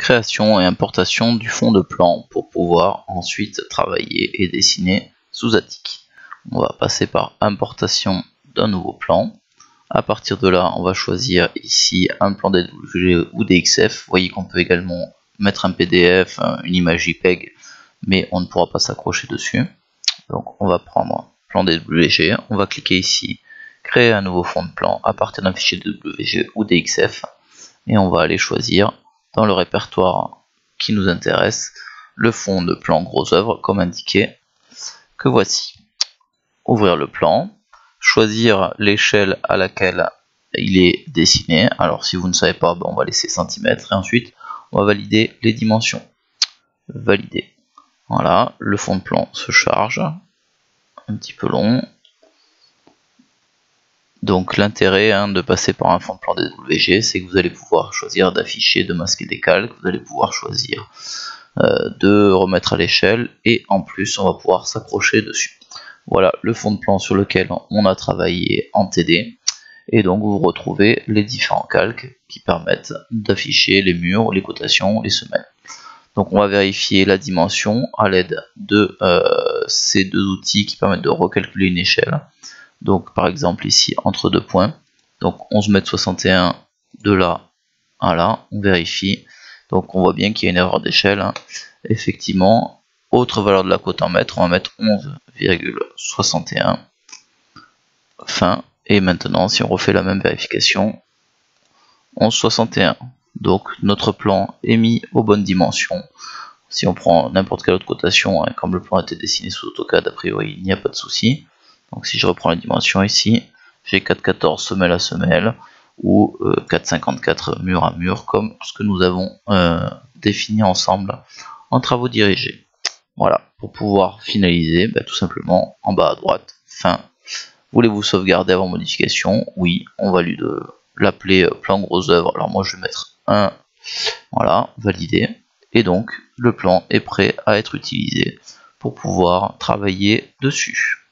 création et importation du fond de plan pour pouvoir ensuite travailler et dessiner sous Attic. On va passer par importation d'un nouveau plan. À partir de là, on va choisir ici un plan DWG ou DXF. Vous voyez qu'on peut également mettre un PDF, une image JPEG, mais on ne pourra pas s'accrocher dessus. Donc on va prendre plan DWG, on va cliquer ici, créer un nouveau fond de plan à partir d'un fichier DWG ou DXF, et on va aller choisir dans le répertoire qui nous intéresse le fond de plan gros œuvre comme indiqué que voici. Ouvrir le plan, choisir l'échelle à laquelle il est dessiné. Alors si vous ne savez pas, on va laisser centimètres et ensuite on va valider les dimensions. Valider. Voilà, le fond de plan se charge. Un petit peu long. Donc l'intérêt de passer par un fond de plan DWG, c'est que vous allez pouvoir choisir d'afficher, de masquer des calques, vous allez pouvoir choisir de remettre à l'échelle, et en plus on va pouvoir s'accrocher dessus. Voilà le fond de plan sur lequel on a travaillé en TD, et donc vous retrouvez les différents calques qui permettent d'afficher les murs, les cotations, les semelles. Donc on va vérifier la dimension à l'aide de ces deux outils qui permettent de recalculer une échelle. Donc par exemple ici entre deux points, donc 11,61 m de là à là, on vérifie. Donc on voit bien qu'il y a une erreur d'échelle. Effectivement, autre valeur de la cote en mètres, on va mettre 11,61 fin. Et maintenant si on refait la même vérification, 11,61. Donc notre plan est mis aux bonnes dimensions. Si on prend n'importe quelle autre cotation, comme le plan a été dessiné sous AutoCAD, a priori il n'y a pas de souci. Donc si je reprends la dimension ici, j'ai 4,14 semelle à semelle ou 4,54 mur à mur, comme ce que nous avons défini ensemble en travaux dirigés. Voilà, pour pouvoir finaliser, tout simplement en bas à droite, fin. Voulez-vous sauvegarder avant modification? Oui, on va l'appeler plan gros œuvre. Alors moi je vais mettre 1, voilà, valider. Et donc le plan est prêt à être utilisé pour pouvoir travailler dessus.